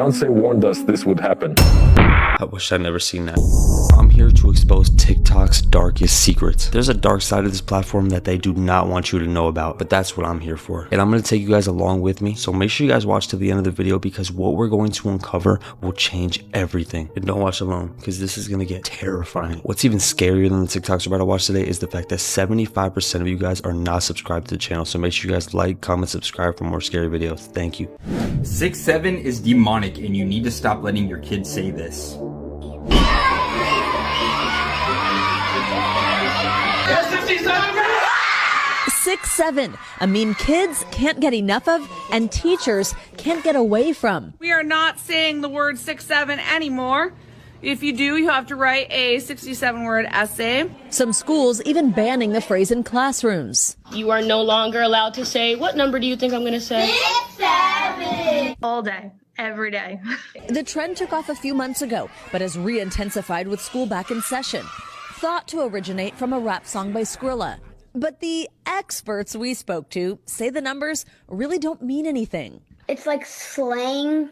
Beyonce warned us this would happen. I wish I'd never seen that. I'm here to expose TikTok's darkest secrets. There's a dark side of this platform that they do not want you to know about, but that's what I'm here for. And I'm going to take you guys along with me, so make sure you guys watch to the end of the video, because what we're going to uncover will change everything. And don't watch alone, because this is going to get terrifying. What's even scarier than the TikToks we're about to watch today is the fact that 75% of you guys are not subscribed to the channel, so make sure you guys like, comment, subscribe for more scary videos. Thank you. 6'7" is demonic, and you need to stop letting your kids say this. 6'7", a meme kids can't get enough of and teachers can't get away from. We are not saying the word 6'7" anymore. If you do, you have to write a 67-word essay. Some schools even banning the phrase in classrooms. You are no longer allowed to say, what number do you think I'm going to say? 6'7". All day. Every day. The trend took off a few months ago, but has re-intensified with school back in session. Thought to originate from a rap song by Skrilla. But the experts we spoke to say the numbers really don't mean anything. It's like slang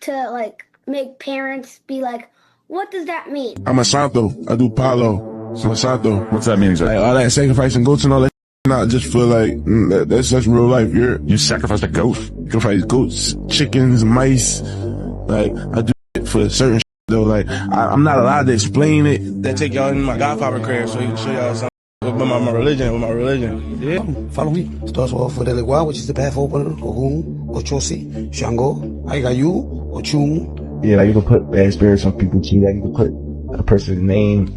to like make parents be like, what does that mean? I'm a santo. I do palo. I'm a santo. What's that mean exactly? Like all that sacrificing goats and all that. Not just feel like that's real life. You sacrifice a goat? Sacrifice goats, chickens, mice. Like I do it for certain though. Like I'm not allowed to explain it. They take y'all in my godfather crib so he can show y'all something. With my religion, Yeah. Follow me. Starts off with Elegua, which is the path opener, Ogum, Ochosi, Shango, Aigayu, Ochum. Yeah, like you can put bad spirits on people too. Like you can put a person's name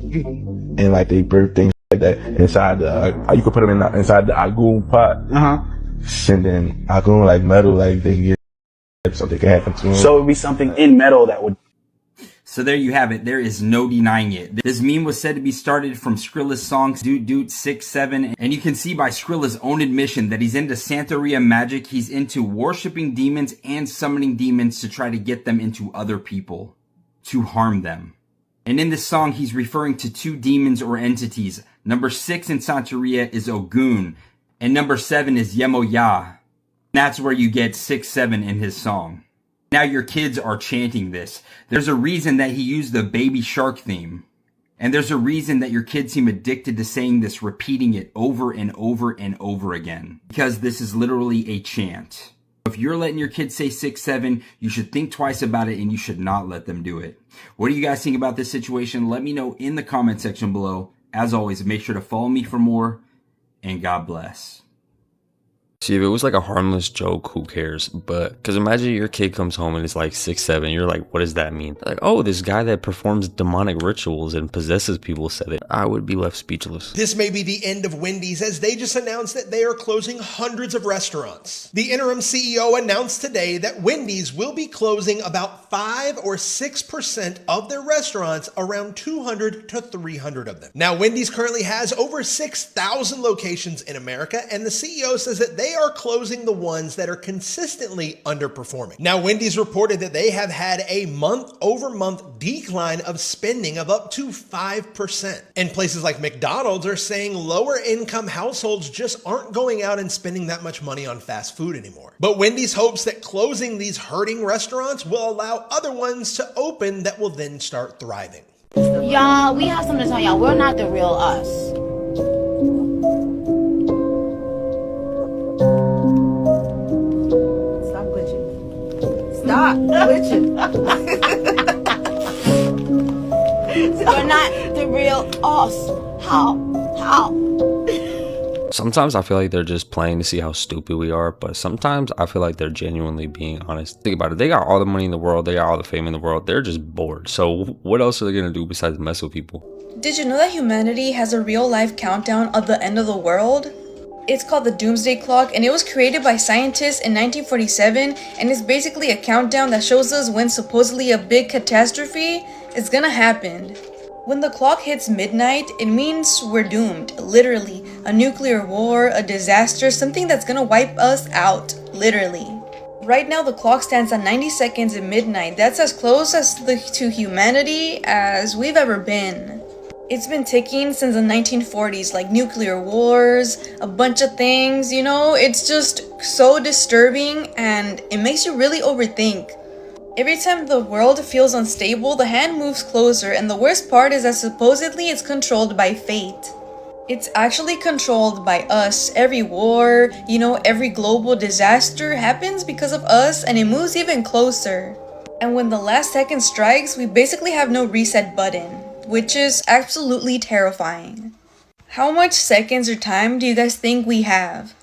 and like their birthday like that inside the. You could put them inside the Agum pot. And then Agum like metal, like they can get something can happen to them. So it would be something in metal that would. So there you have it. There is no denying it. This meme was said to be started from Skrilla's song Doot 6'7", and you can see by Skrilla's own admission that he's into Santeria magic. He's into worshipping demons and summoning demons to try to get them into other people, to harm them. And in this song, he's referring to two demons or entities. Number 6 in Santeria is Ogun, and number 7 is Yemoya. That's where you get 6'7" in his song. Now your kids are chanting this. There's a reason that he used the baby shark theme. And there's a reason that your kids seem addicted to saying this, repeating it over and over and over again. Because this is literally a chant. If you're letting your kids say 6'7", you should think twice about it and you should not let them do it. What do you guys think about this situation? Let me know in the comment section below. As always, make sure to follow me for more, and God bless. See, if it was like a harmless joke, who cares? But, because imagine your kid comes home and is like 6'7", you're like, what does that mean? Like, oh, this guy that performs demonic rituals and possesses people said it. I would be left speechless. This may be the end of Wendy's, as they just announced that they are closing hundreds of restaurants. The interim CEO announced today that Wendy's will be closing about 5 or 6% of their restaurants, around 200 to 300 of them. Now, Wendy's currently has over 6,000 locations in America, and the CEO says that they are closing the ones that are consistently underperforming. Now, Wendy's reported that they have had a month-over-month decline of spending of up to 5%. And places like McDonald's are saying lower income households just aren't going out and spending that much money on fast food anymore. But Wendy's hopes that closing these hurting restaurants will allow other ones to open that will then start thriving. Y'all, we have something to tell y'all. We're not the real us. Stop glitching. We're not the real us. How? Sometimes I feel like they're just playing to see how stupid we are, but sometimes I feel like they're genuinely being honest. Think about it. They got all the money in the world. They got all the fame in the world. They're just bored. So what else are they going to do besides mess with people? Did you know that humanity has a real-life countdown of the end of the world? It's called the Doomsday Clock, and it was created by scientists in 1947, and it's basically a countdown that shows us when supposedly a big catastrophe is gonna happen. When the clock hits midnight, it means we're doomed. Literally, a nuclear war, a disaster, something that's gonna wipe us out. Literally. Right now, the clock stands at 90 seconds at midnight. That's as close to humanity as we've ever been. It's been ticking since the 1940s, like nuclear wars, a bunch of things, you know? It's just so disturbing, and it makes you really overthink. Every time the world feels unstable, the hand moves closer, and the worst part is that supposedly it's controlled by fate. It's actually controlled by us. Every war, every global disaster happens because of us, and it moves even closer. And when the last second strikes, we basically have no reset button, which is absolutely terrifying. How much seconds or time do you guys think we have?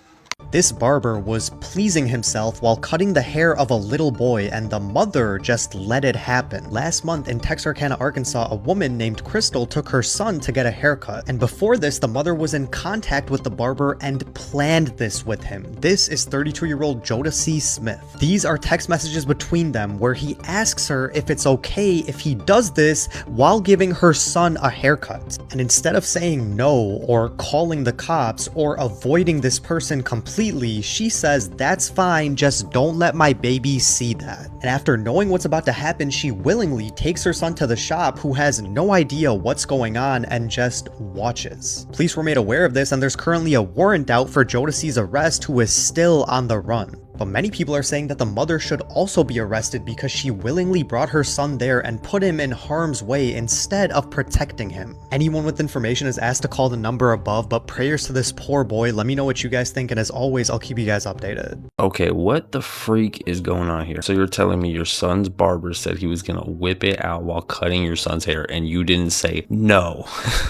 This barber was pleasing himself while cutting the hair of a little boy, and the mother just let it happen. Last month in Texarkana, Arkansas, a woman named Crystal took her son to get a haircut. And before this, the mother was in contact with the barber and planned this with him. This is 32-year-old Jodeci Smith. These are text messages between them where he asks her if it's okay if he does this while giving her son a haircut. And instead of saying no or calling the cops or avoiding this person completely, she says that's fine, just don't let my baby see that. And after knowing what's about to happen, she willingly takes her son to the shop, who has no idea what's going on and just watches. Police were made aware of this, and there's currently a warrant out for Jodeci's arrest, who is still on the run. But many people are saying that the mother should also be arrested because she willingly brought her son there and put him in harm's way instead of protecting him. Anyone with information is asked to call the number above, but prayers to this poor boy. Let me know what you guys think, and as always, I'll keep you guys updated. Okay, what the freak is going on here? So you're telling me your son's barber said he was gonna whip it out while cutting your son's hair, and you didn't say no.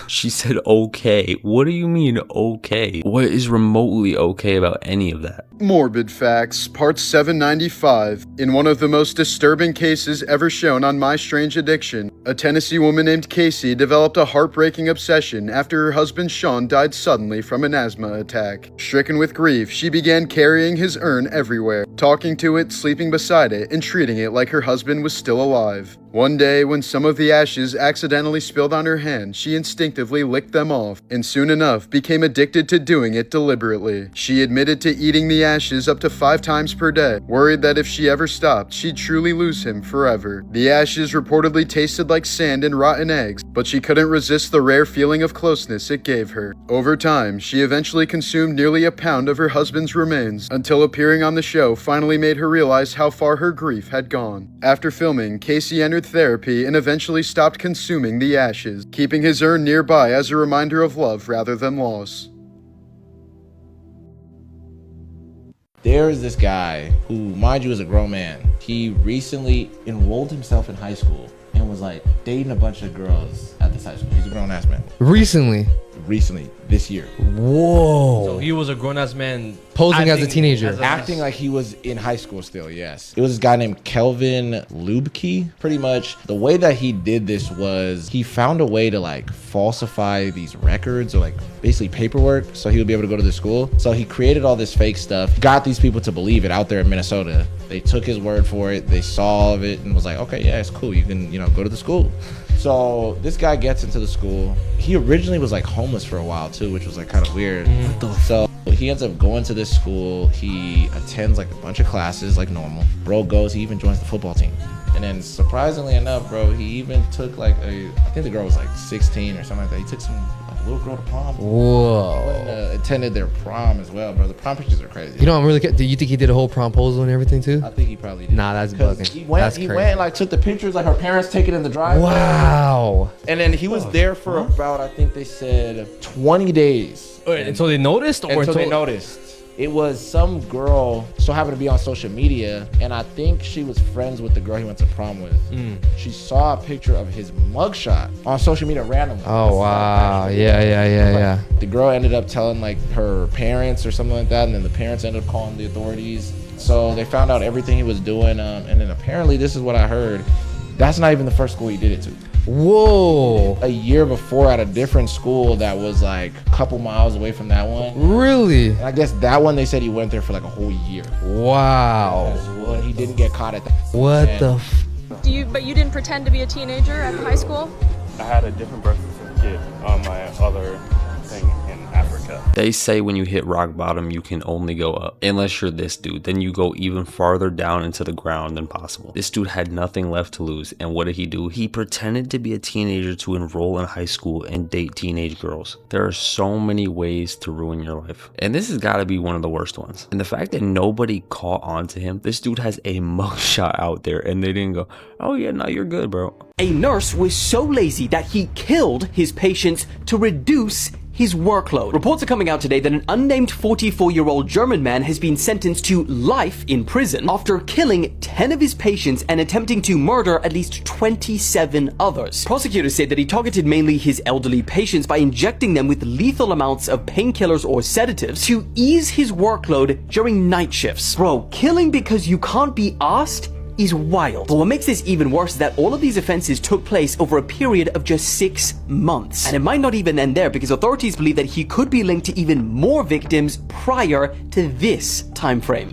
She said okay. What do you mean okay? What is remotely okay about any of that? Morbid Facts, Part 795. In one of the most disturbing cases ever shown on My Strange Addiction, a Tennessee woman named Casey developed a heartbreaking obsession after her husband Sean died suddenly from an asthma attack. Stricken with grief, she began carrying his urn everywhere, talking to it, sleeping beside it, and treating it like her husband was still alive. One day, when some of the ashes accidentally spilled on her hand, she instinctively licked them off, and soon enough became addicted to doing it deliberately. She admitted to eating the ashes up to 5 times per day, worried that if she ever stopped, she'd truly lose him forever. The ashes reportedly tasted like sand and rotten eggs, but she couldn't resist the rare feeling of closeness it gave her. Over time, she eventually consumed nearly a pound of her husband's remains, until appearing on the show finally made her realize how far her grief had gone. After filming, Casey entered therapy and eventually stopped consuming the ashes, keeping his urn nearby as a reminder of love rather than loss. There is this guy who, mind you, is a grown man. He recently enrolled himself in high school and was like dating a bunch of girls at this high school. He's a grown ass man. Recently, this year. Whoa. So he was a grown ass man posing as a teenager. Acting like he was in high school still, yes. It was this guy named Kelvin Lubke. Pretty much the way that he did this was he found a way to like falsify these records or like basically paperwork so he would be able to go to the school. So he created all this fake stuff, got these people to believe it out there in Minnesota. They took his word for it. They saw all of it and was like, okay, yeah, it's cool. You can, go to the school. So this guy gets into the school. He originally was like homeless for a while too, which was like kind of weird. So he ends up going to this school. He attends like a bunch of classes like normal. Bro goes, he even joins the football team. And then surprisingly enough, bro, he even took like I think the girl was like 16 or something like that. He took some little girl to prom. Whoa. Attended their prom as well, bro. The prom pictures are crazy. I'm really. Do you think he did a whole promposal and everything too? I think he probably did. Nah, that's bugging. He went and like took the pictures, like her parents taking in the driveway. Wow. And then he was there for about, I think they said 20 days. Until they noticed? Until they noticed. It was some girl so happened to be on social media, and I think she was friends with the girl he went to prom with. She saw a picture of his mugshot on social media randomly. Oh wow, yeah. The girl ended up telling like her parents or something like that, and then the parents ended up calling the authorities. So they found out everything he was doing, and then apparently this is what I heard. That's not even the first school he did it to. Whoa. A year before at a different school that was like a couple miles away from that one. Really? And I guess that one they said he went there for like a whole year. Wow. Well, he didn't get caught at that. What the But you didn't pretend to be a teenager at the high school? I had a different birth certificate on my other thing in Africa. America. They say when you hit rock bottom, you can only go up. Unless you're this dude, then you go even farther down into the ground than possible. This dude had nothing left to lose, and what did he do? He pretended to be a teenager to enroll in high school and date teenage girls. There are so many ways to ruin your life, and this has got to be one of the worst ones. And the fact that nobody caught on to him, this dude has a mugshot out there, and they didn't go, oh yeah, no, you're good, bro. A nurse was so lazy that he killed his patients to reduce his workload. Reports are coming out today that an unnamed 44-year-old German man has been sentenced to life in prison after killing 10 of his patients and attempting to murder at least 27 others. Prosecutors say that he targeted mainly his elderly patients by injecting them with lethal amounts of painkillers or sedatives to ease his workload during night shifts. Bro, killing because you can't be asked is wild. But what makes this even worse is that all of these offenses took place over a period of just 6 months. And it might not even end there, because authorities believe that he could be linked to even more victims prior to this time frame.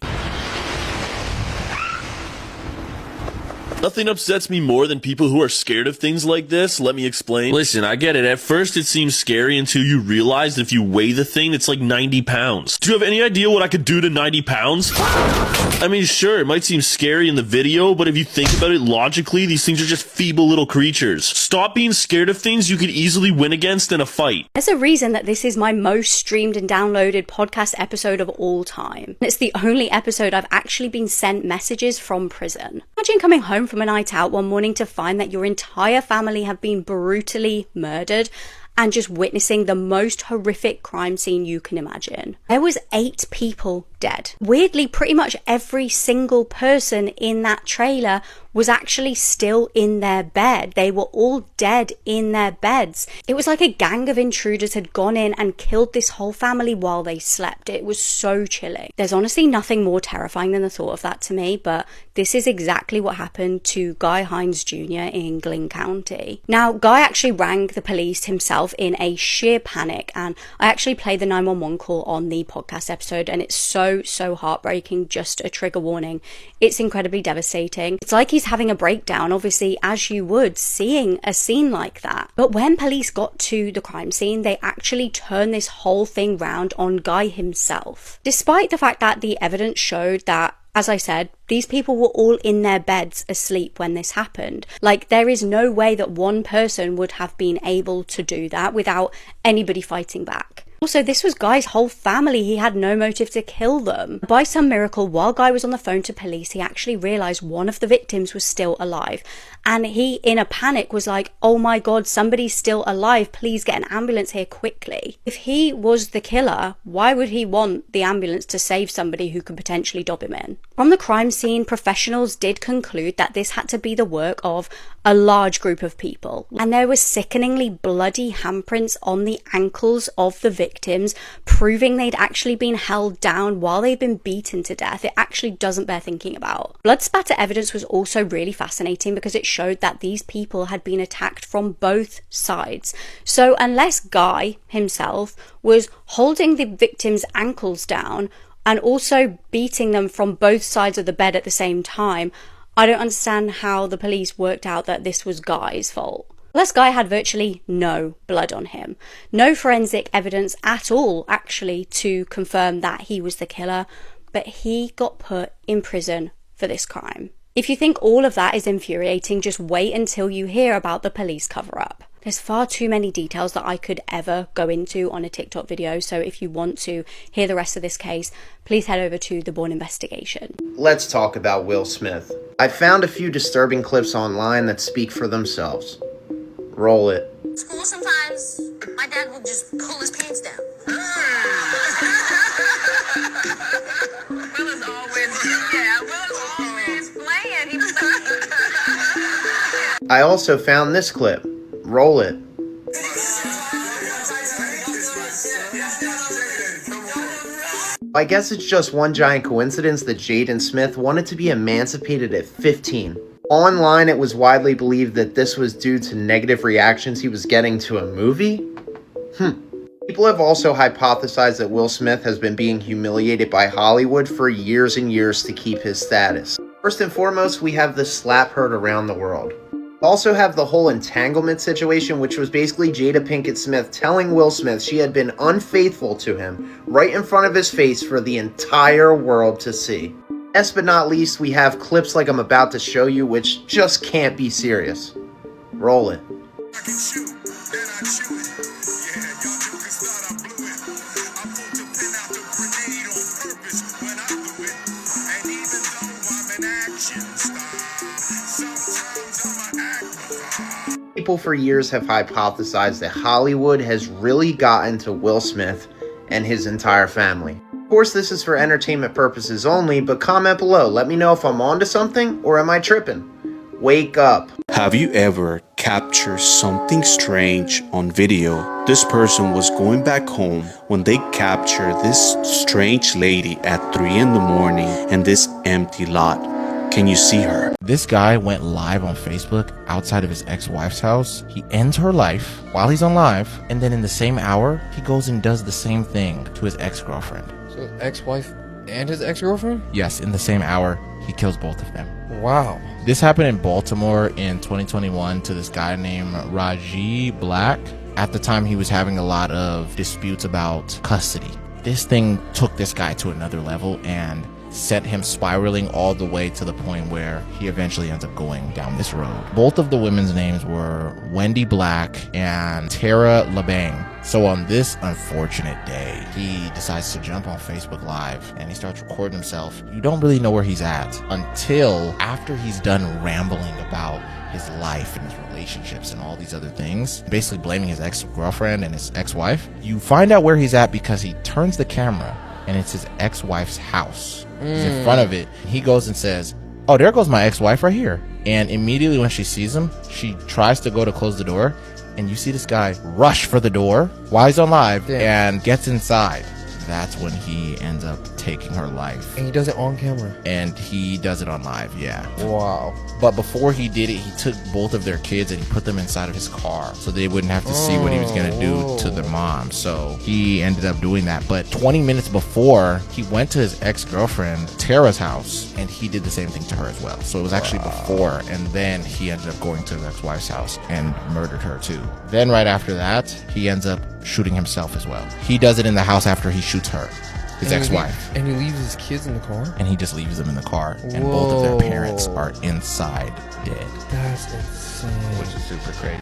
Nothing upsets me more than people who are scared of things like this. Let me explain. Listen, I get it. At first, it seems scary until you realize that if you weigh the thing, it's like 90 pounds. Do you have any idea what I could do to 90 pounds? I mean, sure, it might seem scary in the video, but if you think about it logically, these things are just feeble little creatures. Stop being scared of things you could easily win against in a fight. There's a reason that this is my most streamed and downloaded podcast episode of all time. It's the only episode I've actually been sent messages from prison. Imagine coming home from a night out one morning to find that your entire family have been brutally murdered and just witnessing the most horrific crime scene you can imagine. There was 8 people dead. Weirdly, pretty much every single person in that trailer was actually still in their bed. They were all dead in their beds. It was like a gang of intruders had gone in and killed this whole family while they slept. It was so chilling. There's honestly nothing more terrifying than the thought of that to me, but this is exactly what happened to Guy Hines Jr. in Glynn County. Now, Guy actually rang the police himself in a sheer panic, and I actually played the 911 call on the podcast episode, and it's so heartbreaking. Just a trigger warning. It's incredibly devastating. It's like he's having a breakdown, obviously, as you would, seeing a scene like that. But when police got to the crime scene, they actually turned this whole thing round on Guy himself. Despite the fact that the evidence showed that, as I said, these people were all in their beds asleep when this happened. Like, there is no way that one person would have been able to do that without anybody fighting back. Also, this was Guy's whole family. He had no motive to kill them. By some miracle, while Guy was on the phone to police, he actually realized one of the victims was still alive. And he, in a panic, was like, oh my God, somebody's still alive. Please get an ambulance here quickly. If he was the killer, why would he want the ambulance to save somebody who could potentially dob him in? From the crime scene, professionals did conclude that this had to be the work of a large group of people. And there were sickeningly bloody handprints on the ankles of the victims, proving they'd actually been held down while they'd been beaten to death. It actually doesn't bear thinking about. Blood spatter evidence was also really fascinating because it showed that these people had been attacked from both sides. So unless Guy himself was holding the victims' ankles down and also beating them from both sides of the bed at the same time, I don't understand how the police worked out that this was Guy's fault. Plus, Guy had virtually no blood on him. No forensic evidence at all, actually, to confirm that he was the killer, but he got put in prison for this crime. If you think all of that is infuriating, just wait until you hear about the police cover-up. There's far too many details that I could ever go into on a TikTok video, so if you want to hear the rest of this case, please head over to The Bourne Investigation. Let's talk about Will Smith. I found a few disturbing clips online that speak for themselves. Roll it. School sometimes, my dad would just pull his pants down. Will is always playing. He was I also found this clip. Roll it. I guess it's just one giant coincidence that Jaden Smith wanted to be emancipated at 15. Online, it was widely believed that this was due to negative reactions he was getting to a movie. People have also hypothesized that Will Smith has been being humiliated by Hollywood for years and years to keep his status. First and foremost, we have the slap heard around the world. Also have the whole entanglement situation, which was basically Jada Pinkett Smith telling Will Smith she had been unfaithful to him right in front of his face for the entire world to see. Last but not least, we have clips like I'm about to show you, which just can't be serious. Roll it. People for years have hypothesized that Hollywood has really gotten to Will Smith and his entire family. Of course, this is for entertainment purposes only, but comment below. Let me know if I'm onto something or am I tripping? Wake up. Have you ever captured something strange on video? This person was going back home when they captured this strange lady at 3 in the morning in this empty lot. Can you see her? This guy went live on Facebook outside of his ex-wife's house. He ends her life while he's on live, and then in the same hour, he goes and does the same thing to his ex-girlfriend. So ex-wife and his ex-girlfriend? Yes, in the same hour, he kills both of them. Wow. This happened in Baltimore in 2021 to this guy named Raji Black. At the time, he was having a lot of disputes about custody. This thing took this guy to another level and set him spiraling all the way to the point where he eventually ends up going down this road. Both of the women's names were Wendy Black and Tara LeBang. So on this unfortunate day, he decides to jump on Facebook Live and he starts recording himself. You don't really know where he's at until after he's done rambling about his life and his relationships and all these other things, basically blaming his ex-girlfriend and his ex-wife. You find out where he's at because he turns the camera and it's his ex-wife's house. He's in front of it. He goes and says, "Oh, there goes my ex-wife right here." And immediately when she sees him, she tries to go to close the door, and you see this guy rush for the door while he's on live and gets inside. That's when he ends up taking her life. And he does it on camera. And he does it on live, yeah. Wow. But before he did it, he took both of their kids and he put them inside of his car so they wouldn't have to see what he was going to do to their mom. So he ended up doing that. But 20 minutes before, he went to his ex-girlfriend, Tara's house, and he did the same thing to her as well. So it was actually before, and then he ended up going to his ex-wife's house and murdered her too. Then right after that, he ends up shooting himself as well. He does it in the house after he shoots her, his ex-wife. And he leaves his kids in the car? And he just leaves them in the car. And both of their parents are inside dead. That's insane. Which is super crazy.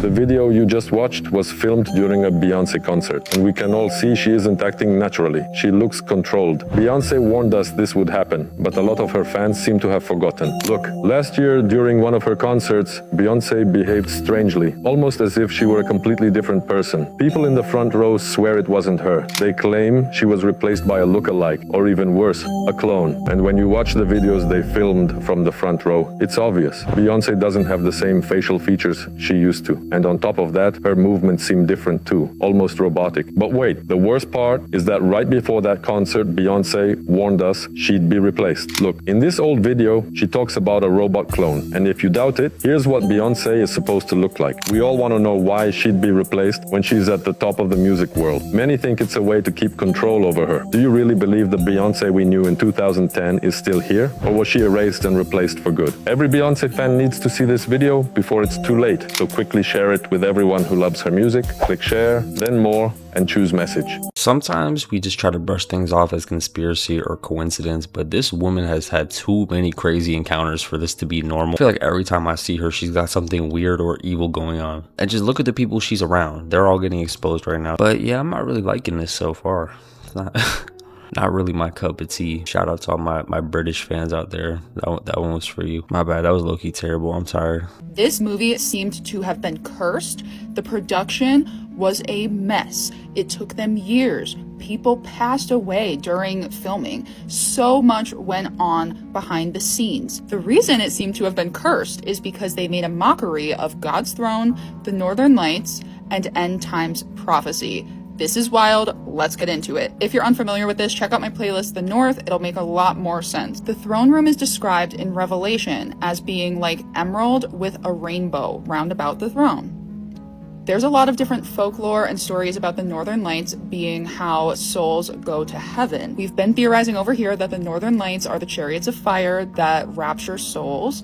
The video you just watched was filmed during a Beyonce concert, and we can all see she isn't acting naturally. She looks controlled. Beyonce warned us this would happen, but a lot of her fans seem to have forgotten. Look, last year during one of her concerts, Beyonce behaved strangely, almost as if she were a completely different person. People in the front row swear it wasn't her. They claim she was replaced by a look-alike, or even worse, a clone. And when you watch the videos they filmed from the front row, it's obvious. Beyonce doesn't have the same facial features she used to. And on top of that, her movements seem different too, almost robotic. But wait, the worst part is that right before that concert, Beyonce warned us she'd be replaced. Look, in this old video, she talks about a robot clone. And if you doubt it, here's what Beyonce is supposed to look like. We all want to know why she'd be replaced when she's at the top of the music world. Many think it's a way to keep control over her. Do you really believe the Beyonce we knew in 2010 is still here? Or was she erased and replaced for good? Every Beyonce fan needs to see this video before it's too late. So quickly share it with everyone who loves her music. Click share, then more, and choose message. Sometimes we just try to brush things off as conspiracy or coincidence, but this woman has had too many crazy encounters for this to be normal. I feel like every time I see her, she's got something weird or evil going on. And just look at the people she's around. They're all getting exposed right now. But yeah, I'm not really liking this so far. It's not really my cup of tea. Shout out to all my British fans out there. That one was for you. My bad, that was low-key terrible. I'm tired. This movie seemed to have been cursed. The production was a mess. It took them years. People passed away during filming. So much went on behind the scenes. The reason it seemed to have been cursed is because they made a mockery of God's throne, the Northern Lights, and end times prophecy. This is wild. Let's get into it. If you're unfamiliar with this, check out my playlist, The North. It'll make a lot more sense. The throne room is described in Revelation as being like emerald with a rainbow round about the throne. There's a lot of different folklore and stories about the Northern Lights being how souls go to heaven. We've been theorizing over here that the Northern Lights are the chariots of fire that rapture souls,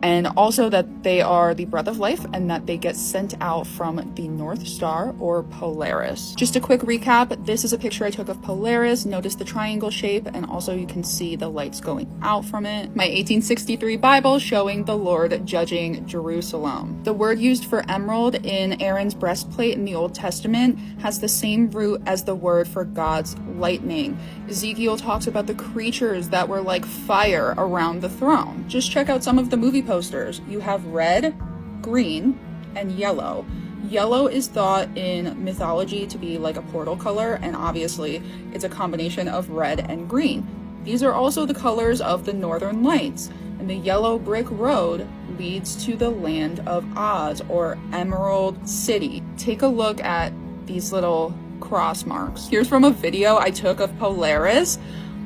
and also that they are the breath of life and that they get sent out from the North Star or Polaris. Just a quick recap, this is a picture I took of Polaris. Notice the triangle shape, and also you can see the lights going out from it. My 1863 Bible showing the Lord judging Jerusalem. The word used for emerald in Aaron's breastplate in the Old Testament has the same root as the word for God's lightning. Ezekiel talks about the creatures that were like fire around the throne. Just check out some of the movie posters. You have red, green, and yellow. Yellow is thought in mythology to be like a portal color, and obviously it's a combination of red and green. These are also the colors of the Northern Lights, and the yellow brick road leads to the land of Oz, or Emerald City. Take a look at these little cross marks. Here's from a video I took of Polaris.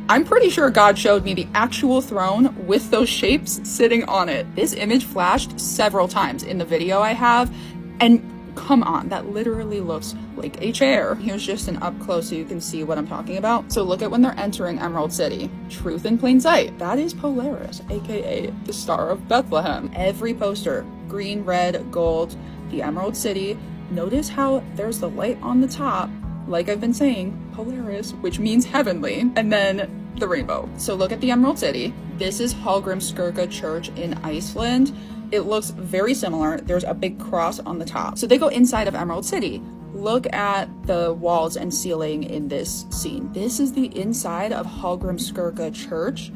I'm pretty sure God showed me the actual throne with those shapes sitting on it. This image flashed several times in the video I have, and come on, that literally looks like a chair. Here's just an up close so you can see what I'm talking about. So look at when they're entering Emerald City. Truth in plain sight. That is Polaris, aka the Star of Bethlehem. Every poster, green, red, gold, the Emerald City. Notice how there's the light on the top, like I've been saying, Polaris, which means heavenly, and then the rainbow. So look at the Emerald City. This is Hallgrímskirkja Church in Iceland. It looks very similar. There's a big cross on the top. So they go inside of Emerald City. Look at the walls and ceiling in this scene. This is the inside of Hallgrímskirkja Church,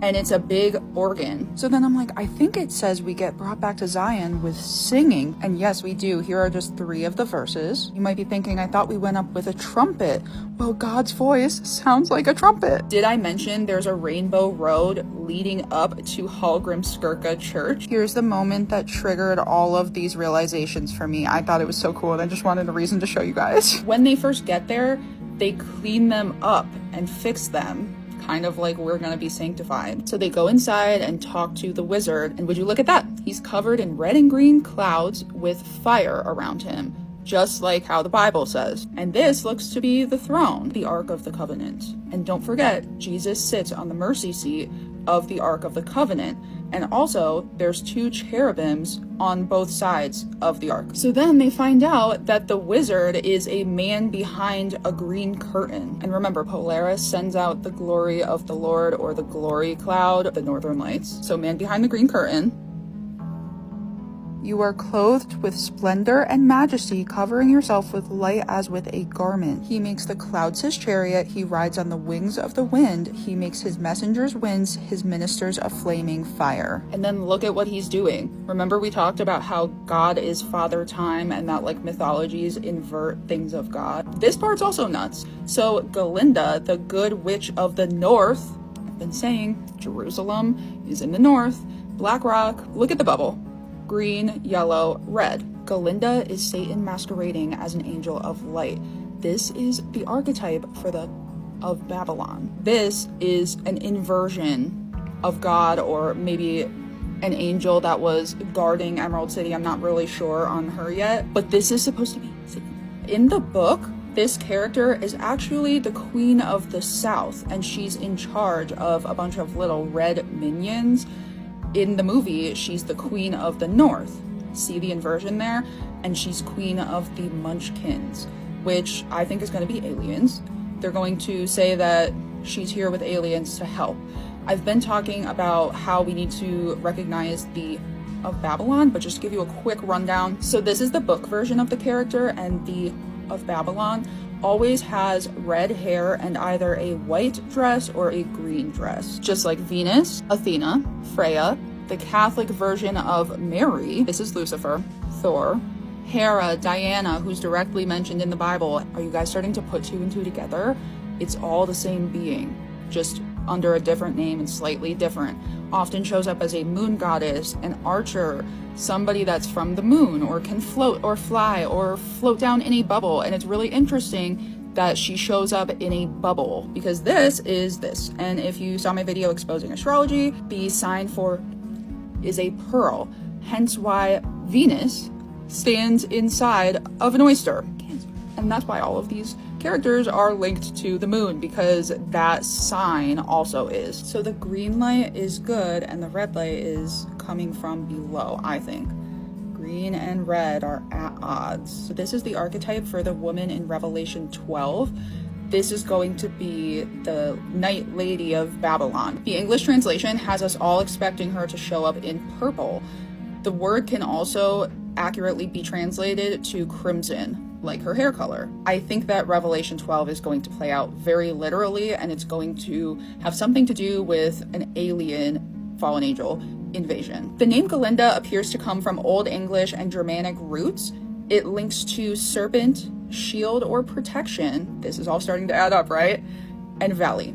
and it's a big organ. So then I'm like, I think it says we get brought back to Zion with singing. And yes, we do. Here are just 3 of the verses. You might be thinking, I thought we went up with a trumpet. Well, God's voice sounds like a trumpet. Did I mention there's a rainbow road leading up to Hallgrímskirkja Church? Here's the moment that triggered all of these realizations for me. I thought it was so cool, and I just wanted a reason to show you guys. When they first get there, they clean them up and fix them, kind of like we're gonna be sanctified. So they go inside and talk to the wizard, and would you look at that? He's covered in red and green clouds with fire around him, just like how the Bible says. And this looks to be the throne, the Ark of the Covenant. And don't forget, Jesus sits on the mercy seat of the Ark of the Covenant. And also, there's 2 cherubims on both sides of the ark. So then they find out that the wizard is a man behind a green curtain. And remember, Polaris sends out the glory of the Lord, or the glory cloud, the Northern Lights. So man behind the green curtain. You are clothed with splendor and majesty, covering yourself with light as with a garment. He makes the clouds his chariot. He rides on the wings of the wind. He makes his messengers winds, his ministers a flaming fire. And then look at what he's doing. Remember we talked about how God is Father Time, and that like mythologies invert things of God. This part's also nuts. So Galinda, the good witch of the north, I've been saying Jerusalem is in the north. Black Rock, look at the bubble. Green, yellow, red. Galinda is Satan masquerading as an angel of light. This is the archetype of Babylon. This is an inversion of God, or maybe an angel that was guarding Emerald City. I'm not really sure on her yet, but this is supposed to be Satan. In the book, this character is actually the Queen of the South, and she's in charge of a bunch of little red minions. In the movie, she's the Queen of the North. See the inversion there? And she's Queen of the Munchkins, which I think is going to be aliens. They're going to say that she's here with aliens to help. I've been talking about how we need to recognize the of Babylon, but just to give you a quick rundown. So this is the book version of the character, and the of Babylon always has red hair and either a white dress or a green dress. Just like Venus, Athena, Freya, the Catholic version of Mary, this is Lucifer, Thor, Hera, Diana, who's directly mentioned in the Bible. Are you guys starting to put 2 and 2 together? It's all the same being, just under a different name and slightly different. Often shows up as a moon goddess, an archer, somebody that's from the moon, or can float or fly or float down in a bubble. And it's really interesting that she shows up in a bubble, because this is this. And if you saw my video exposing astrology, the sign for is a pearl, hence why Venus stands inside of an oyster. And that's why all of these characters are linked to the moon, because that sign also is. So the green light is good and the red light is coming from below, I think. Green and red are at odds. So this is the archetype for the woman in Revelation 12. This is going to be the Night Lady of Babylon. The English translation has us all expecting her to show up in purple. The word can also accurately be translated to crimson, like her hair color. I think that Revelation 12 is going to play out very literally, and it's going to have something to do with an alien fallen angel invasion. The name Galinda appears to come from Old English and Germanic roots. It links to serpent, shield, or protection. This is all starting to add up, right? And valley.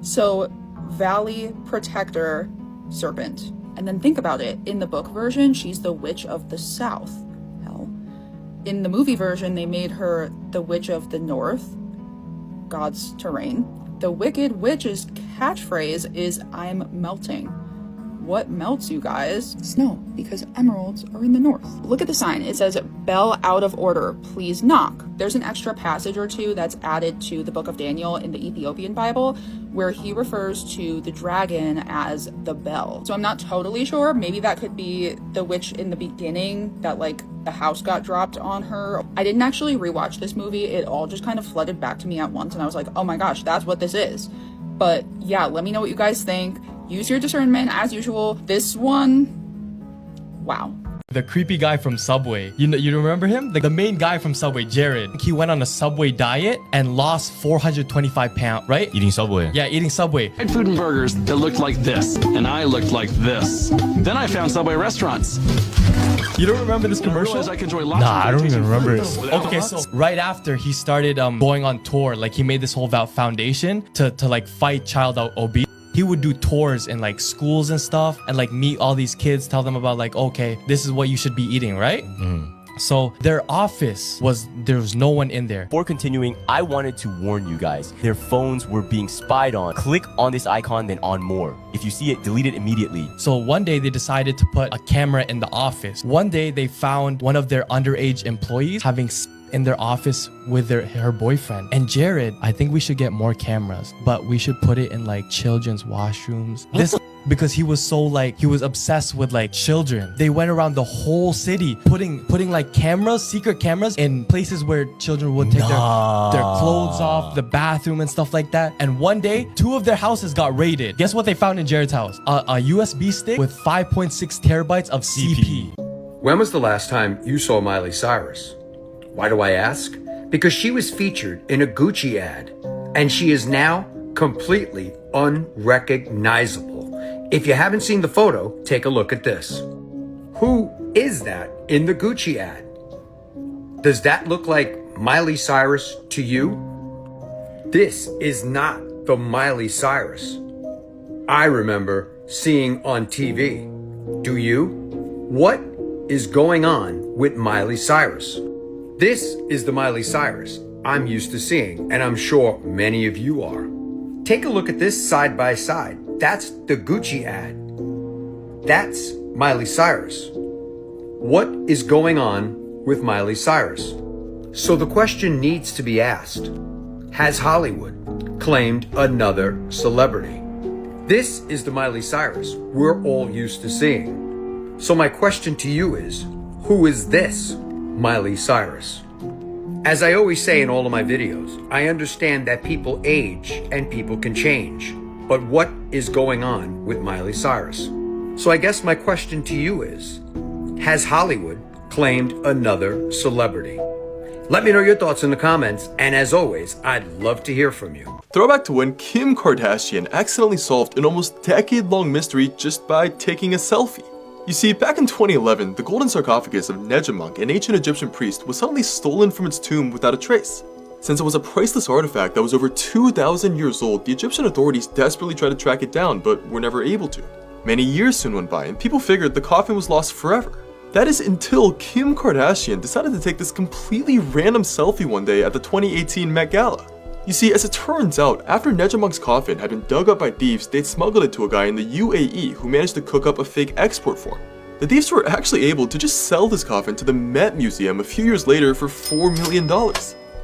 So valley, protector, serpent. And then think about it. In the book version, she's the witch of the south. In the movie version, they made her the Witch of the North, God's terrain. The Wicked Witch's catchphrase is, "I'm melting." What melts, you guys? Snow, because emeralds are in the north. Look at the sign. It says, "Bell out of order, please knock." There's an extra passage or two that's added to the book of Daniel in the Ethiopian Bible, where he refers to the dragon as the bell. So I'm not totally sure. Maybe that could be the witch in the beginning that, like, the house got dropped on her. I didn't actually rewatch this movie. It all just kind of flooded back to me at once, and I was like, oh my gosh, that's what this is. But yeah, let me know what you guys think. Use your discernment as usual. This one, wow. The creepy guy from Subway. You remember him? The main guy from Subway, Jared. He went on a Subway diet and lost 425 pounds, right? Eating Subway. Yeah, eating Subway. I had food and burgers that looked like this, and I looked like this. Then I found Subway restaurants. You don't remember this commercial? I can enjoy lots Nah, I don't even remember it. Okay, so right after he started going on tour, like he made this whole foundation to like fight child obesity. He would do tours in like schools and stuff and like meet all these kids, tell them about like, okay, this is what you should be eating, right? So their office there was no one in there. Before continuing, I wanted to warn you guys. Their phones were being spied on. Click on this icon, then on more. If you see it, delete it immediately. So one day they decided to put a camera in the office. One day they found one of their underage employees having in their office with her boyfriend. And Jared, I think we should get more cameras, but we should put it in like children's washrooms. This because he was he was obsessed with like children. They went around the whole city putting like cameras, secret cameras in places where children would take their clothes off, the bathroom and stuff like that. And one day, 2 of their houses got raided. Guess what they found in Jared's house? A USB stick with 5.6 terabytes of CP. When was the last time you saw Miley Cyrus? Why do I ask? Because she was featured in a Gucci ad, and she is now completely unrecognizable. If you haven't seen the photo, take a look at this. Who is that in the Gucci ad? Does that look like Miley Cyrus to you? This is not the Miley Cyrus I remember seeing on TV. Do you? What is going on with Miley Cyrus? This is the Miley Cyrus I'm used to seeing, and I'm sure many of you are. Take a look at this side by side. That's the Gucci ad. That's Miley Cyrus. What is going on with Miley Cyrus? So the question needs to be asked. Has Hollywood claimed another celebrity? This is the Miley Cyrus we're all used to seeing. So my question to you is, who is this Miley Cyrus? As I always say in all of my videos, I understand that people age and people can change. But what is going on with Miley Cyrus? So I guess my question to you is, has Hollywood claimed another celebrity? Let me know your thoughts in the comments, and as always, I'd love to hear from you. Throwback to when Kim Kardashian accidentally solved an almost decade-long mystery just by taking a selfie. You see, back in 2011, the golden sarcophagus of Nejemunk, an ancient Egyptian priest, was suddenly stolen from its tomb without a trace. Since it was a priceless artifact that was over 2,000 years old, the Egyptian authorities desperately tried to track it down, but were never able to. Many years soon went by, and people figured the coffin was lost forever. That is until Kim Kardashian decided to take this completely random selfie one day at the 2018 Met Gala. You see, as it turns out, after Nejemunk's coffin had been dug up by thieves, they'd smuggled it to a guy in the UAE who managed to cook up a fake export form. The thieves were actually able to just sell this coffin to the Met Museum a few years later for $4 million.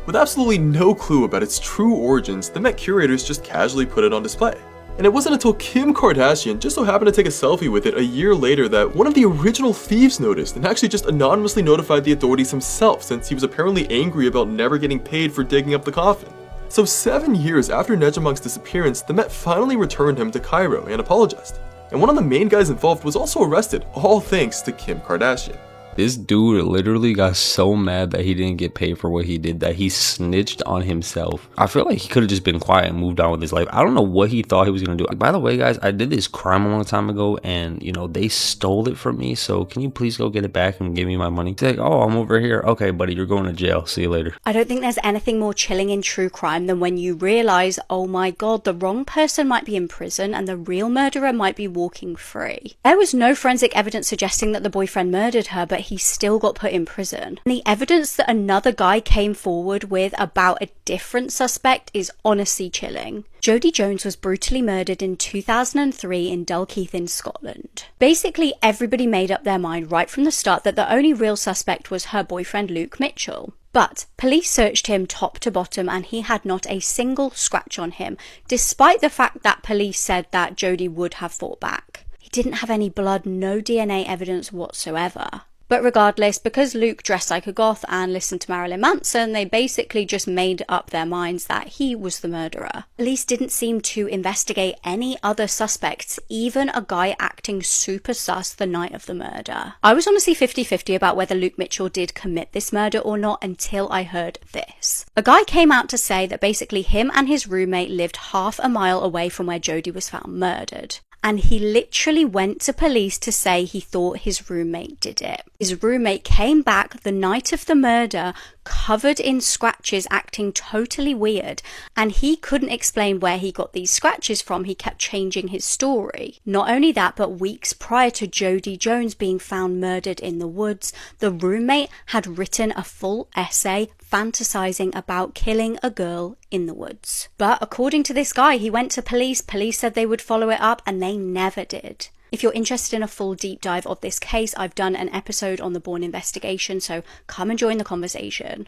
With absolutely no clue about its true origins, the Met curators just casually put it on display. And it wasn't until Kim Kardashian just so happened to take a selfie with it a year later that one of the original thieves noticed and actually just anonymously notified the authorities himself, since he was apparently angry about never getting paid for digging up the coffin. So 7 years after Nejamunk's disappearance, the Met finally returned him to Cairo and apologized. And one of the main guys involved was also arrested, all thanks to Kim Kardashian. This dude literally got so mad that he didn't get paid for what he did that he snitched on himself. I feel like he could have just been quiet and moved on with his life. I don't know what he thought he was going to do. By the way, guys, I did this crime a long time ago and, you know, they stole it from me. So can you please go get it back and give me my money? He's like, oh, I'm over here. Okay, buddy, you're going to jail. See you later. I don't think there's anything more chilling in true crime than when you realize, oh my god, the wrong person might be in prison and the real murderer might be walking free. There was no forensic evidence suggesting that the boyfriend murdered her, but he still got put in prison. And the evidence that another guy came forward with about a different suspect is honestly chilling. Jodie Jones was brutally murdered in 2003 in Dalkeith in Scotland. Basically, everybody made up their mind right from the start that the only real suspect was her boyfriend Luke Mitchell. But police searched him top to bottom and he had not a single scratch on him, despite the fact that police said that Jodie would have fought back. He didn't have any blood, no DNA evidence whatsoever. But regardless, because Luke dressed like a goth and listened to Marilyn Manson, they basically just made up their minds that he was the murderer. Police didn't seem to investigate any other suspects, even a guy acting super sus the night of the murder. I was honestly 50-50 about whether Luke Mitchell did commit this murder or not until I heard this. A guy came out to say that basically him and his roommate lived half a mile away from where Jodie was found murdered. And he literally went to police to say he thought his roommate did it. His roommate came back the night of the murder covered in scratches, acting totally weird, and he couldn't explain where he got these scratches from. He kept changing his story. Not only that, but weeks prior to Jodie Jones being found murdered in the woods, the roommate had written a full essay fantasizing about killing a girl in the woods. But according to this guy, he went to police said they would follow it up, and they never did. If you're interested in a full deep dive of this case, I've done an episode on the Bourne investigation, so come and join the conversation.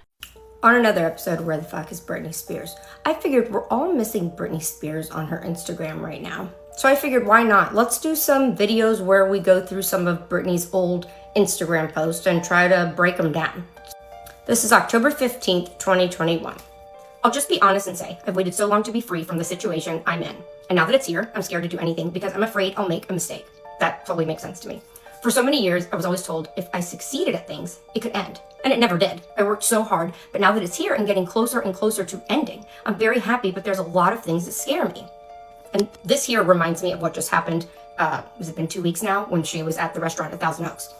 On another episode, Where the Fuck is Britney Spears? I figured we're all missing Britney Spears on her Instagram right now. So I figured, why not? Let's do some videos where we go through some of Britney's old Instagram posts and try to break them down. This is October 15th, 2021. I'll just be honest and say, I've waited so long to be free from the situation I'm in. And now that it's here, I'm scared to do anything because I'm afraid I'll make a mistake. That totally makes sense to me. For so many years, I was always told if I succeeded at things, it could end. And it never did. I worked so hard, but now that it's here and getting closer and closer to ending, I'm very happy, but there's a lot of things that scare me. And this here reminds me of what just happened, has it been 2 weeks now, when she was at the restaurant at Thousand Oaks.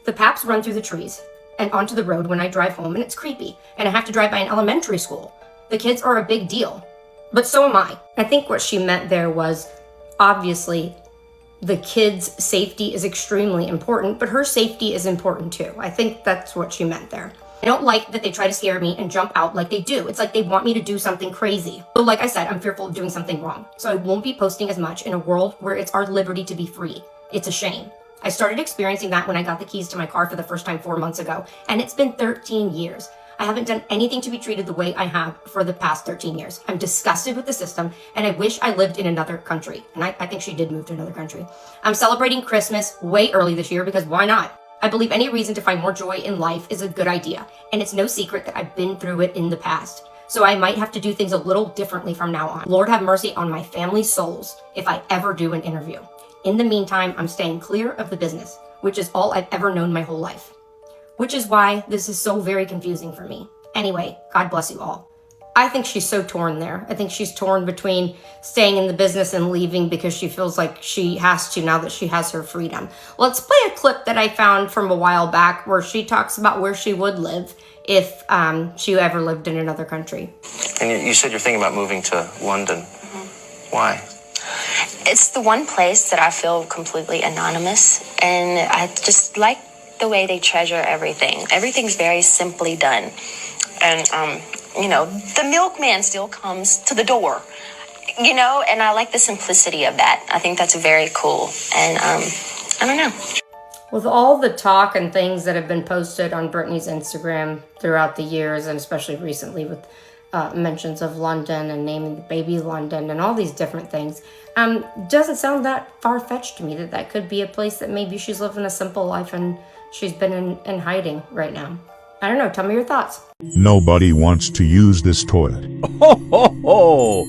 The paps run through the trees and onto the road when I drive home, and it's creepy, and I have to drive by an elementary school. The kids are a big deal, but so am I. I think what she meant there was, obviously, the kids' safety is extremely important, but her safety is important too. I think that's what she meant there. I don't like that they try to scare me and jump out like they do. It's like they want me to do something crazy. But like I said, I'm fearful of doing something wrong. So I won't be posting as much in a world where it's our liberty to be free. It's a shame. I started experiencing that when I got the keys to my car for the first time 4 months ago, and it's been 13 years. I haven't done anything to be treated the way I have for the past 13 years. I'm disgusted with the system, and I wish I lived in another country. And I think she did move to another country. I'm celebrating Christmas way early this year because why not? I believe any reason to find more joy in life is a good idea, and it's no secret that I've been through it in the past. So I might have to do things a little differently from now on. Lord have mercy on my family's souls if I ever do an interview. In the meantime, I'm staying clear of the business, which is all I've ever known my whole life. Which is why this is so very confusing for me. Anyway, God bless you all. I think she's so torn there. I think she's torn between staying in the business and leaving because she feels like she has to now that she has her freedom. Let's play a clip that I found from a while back where she talks about where she would live if she ever lived in another country. And you said you're thinking about moving to London. Mm-hmm. Why? It's the one place that I feel completely anonymous, and I just like the way they treasure everything. Everything's very simply done. And, you know, the milkman still comes to the door, you know, and I like the simplicity of that. I think that's very cool. And, I don't know. With all the talk and things that have been posted on Britney's Instagram throughout the years, and especially recently with mentions of London and naming the baby London and all these different things, doesn't sound that far-fetched to me that that could be a place that maybe she's living a simple life and she's been in hiding right now. I don't know. Tell me your thoughts. Nobody wants to use this toilet. Ho, ho, ho!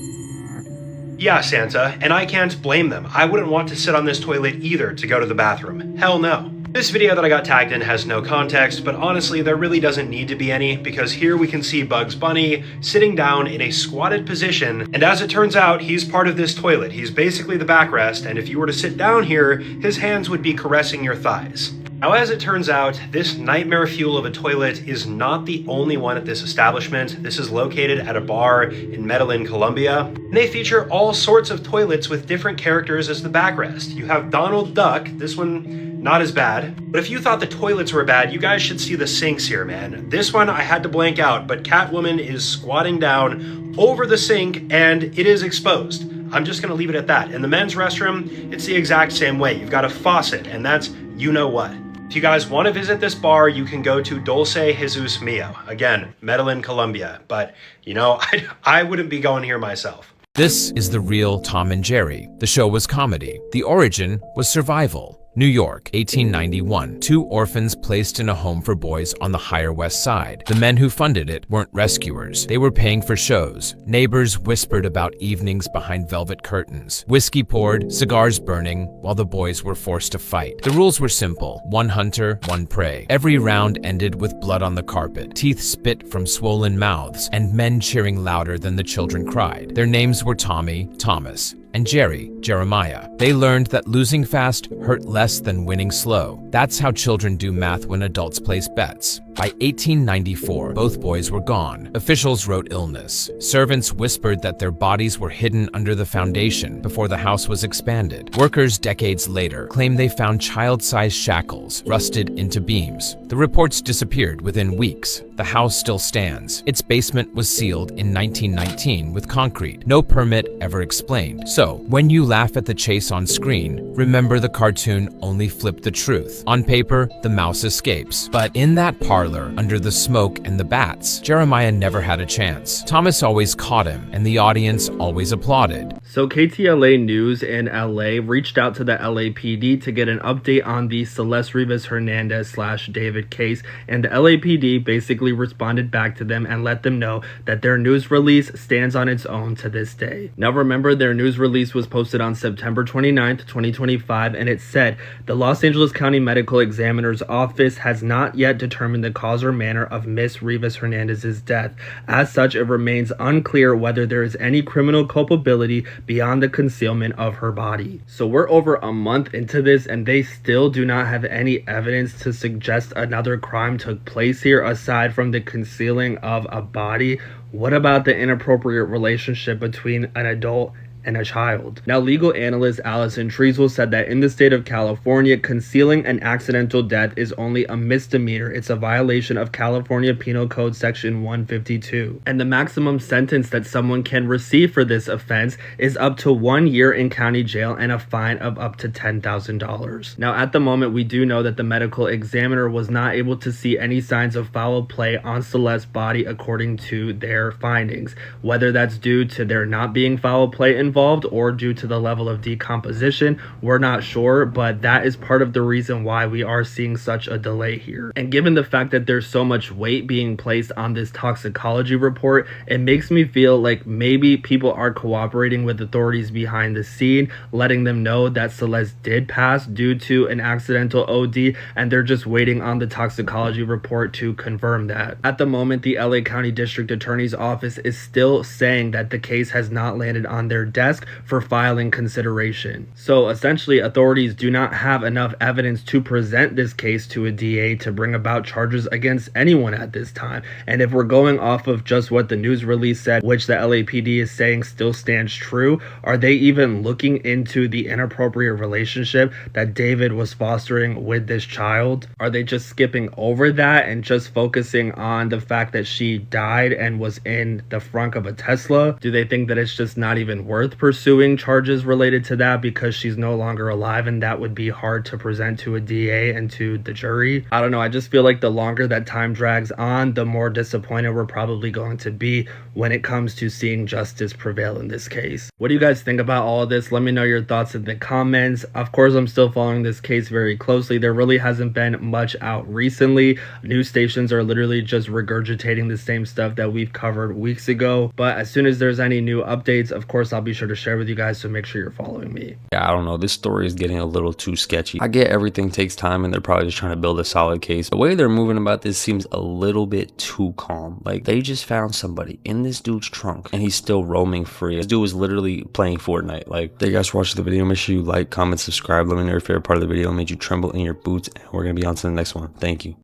Yeah, Santa, and I can't blame them. I wouldn't want to sit on this toilet either to go to the bathroom. Hell no. This video that I got tagged in has no context, but honestly there really doesn't need to be any, because here we can see Bugs Bunny sitting down in a squatted position, and as it turns out, he's part of this toilet. He's basically the backrest, and if you were to sit down here, his hands would be caressing your thighs. Now, as it turns out, this nightmare fuel of a toilet is not the only one at this establishment. This is located at a bar in Medellin, Colombia, and they feature all sorts of toilets with different characters as the backrest. You have Donald Duck, this one not as bad, but if you thought the toilets were bad, you guys should see the sinks here, man. This one I had to blank out, but Catwoman is squatting down over the sink and it is exposed. I'm just gonna leave it at that. In the men's restroom, it's the exact same way. You've got a faucet, and that's you know what. If you guys want to visit this bar, you can go to Dulce Jesus Mio. Again, Medellin, Colombia. But, you know, I wouldn't be going here myself. This is the real Tom and Jerry. The show was comedy. The origin was survival. New York, 1891. Two orphans placed in a home for boys on the Higher West Side. The men who funded it weren't rescuers. They were paying for shows. Neighbors whispered about evenings behind velvet curtains. Whiskey poured, cigars burning, while the boys were forced to fight. The rules were simple. One hunter, one prey. Every round ended with blood on the carpet, teeth spit from swollen mouths, and men cheering louder than the children cried. Their names were Tommy, Thomas, and Jerry, Jeremiah. They learned that losing fast hurt less than winning slow. That's how children do math when adults place bets. By 1894, both boys were gone. Officials wrote illness. Servants whispered that their bodies were hidden under the foundation before the house was expanded. Workers decades later claimed they found child-sized shackles rusted into beams. The reports disappeared within weeks. The house still stands. Its basement was sealed in 1919 with concrete. No permit ever explained. So, when you laugh at the chase on screen, remember the cartoon only flipped the truth. On paper, the mouse escapes. But in that parlor, under the smoke and the bats, Jeremiah never had a chance. Thomas always caught him, and the audience always applauded. So KTLA News in LA reached out to the LAPD to get an update on the Celeste Rivas Hernandez / David case, and the LAPD basically responded back to them and let them know that their news release stands on its own to this day. Now remember, their news release was posted on September 29th, 2025, and it said, the Los Angeles County Medical Examiner's Office has not yet determined the cause or manner of Miss Rivas Hernandez's death. As such, it remains unclear whether there is any criminal culpability beyond the concealment of her body. So we're over a month into this and they still do not have any evidence to suggest another crime took place here aside from the concealing of a body. What about the inappropriate relationship between an adult and a child? Now, legal analyst Allison Treasel said that in the state of California, concealing an accidental death is only a misdemeanor. It's a violation of California Penal Code Section 152. And the maximum sentence that someone can receive for this offense is up to 1 year in county jail and a fine of up to $10,000. Now, at the moment, we do know that the medical examiner was not able to see any signs of foul play on Celeste's body according to their findings. Whether that's due to there not being foul play involved or due to the level of decomposition, we're not sure, but that is part of the reason why we are seeing such a delay here. And given the fact that there's so much weight being placed on this toxicology report, it makes me feel like maybe people are cooperating with authorities behind the scene, letting them know that Celeste did pass due to an accidental OD, and they're just waiting on the toxicology report to confirm that. At the moment, the LA County District Attorney's Office is still saying that the case has not landed on their desk for filing consideration. So essentially, authorities do not have enough evidence to present this case to a DA to bring about charges against anyone at this time. And if we're going off of just what the news release said, which the LAPD is saying still stands true, are they even looking into the inappropriate relationship that David was fostering with this child? Are they just skipping over that and just focusing on the fact that she died and was in the frunk of a Tesla? Do they think that it's just not even worth worth pursuing charges related to that because she's no longer alive, and that would be hard to present to a DA and to the jury. I don't know, I just feel like the longer that time drags on, the more disappointed we're probably going to be when it comes to seeing justice prevail in this case. What do you guys think about all of this? Let me know your thoughts in the comments. Of course, I'm still following this case very closely. There really hasn't been much out recently. News stations are literally just regurgitating the same stuff that we've covered weeks ago. But as soon as there's any new updates, of course, I'll be sure to share with you guys, so make sure you're following me. Yeah, I don't know. This story is getting a little too sketchy. I get everything takes time and they're probably just trying to build a solid case. The way they're moving about this seems a little bit too calm. Like, they just found somebody in this dude's trunk and he's still roaming free. This dude was literally playing Fortnite. Like, thank you guys for watching the video. Make sure you like, comment, subscribe. Let me know your favorite part of the video made you tremble in your boots. And we're going to be on to the next one. Thank you.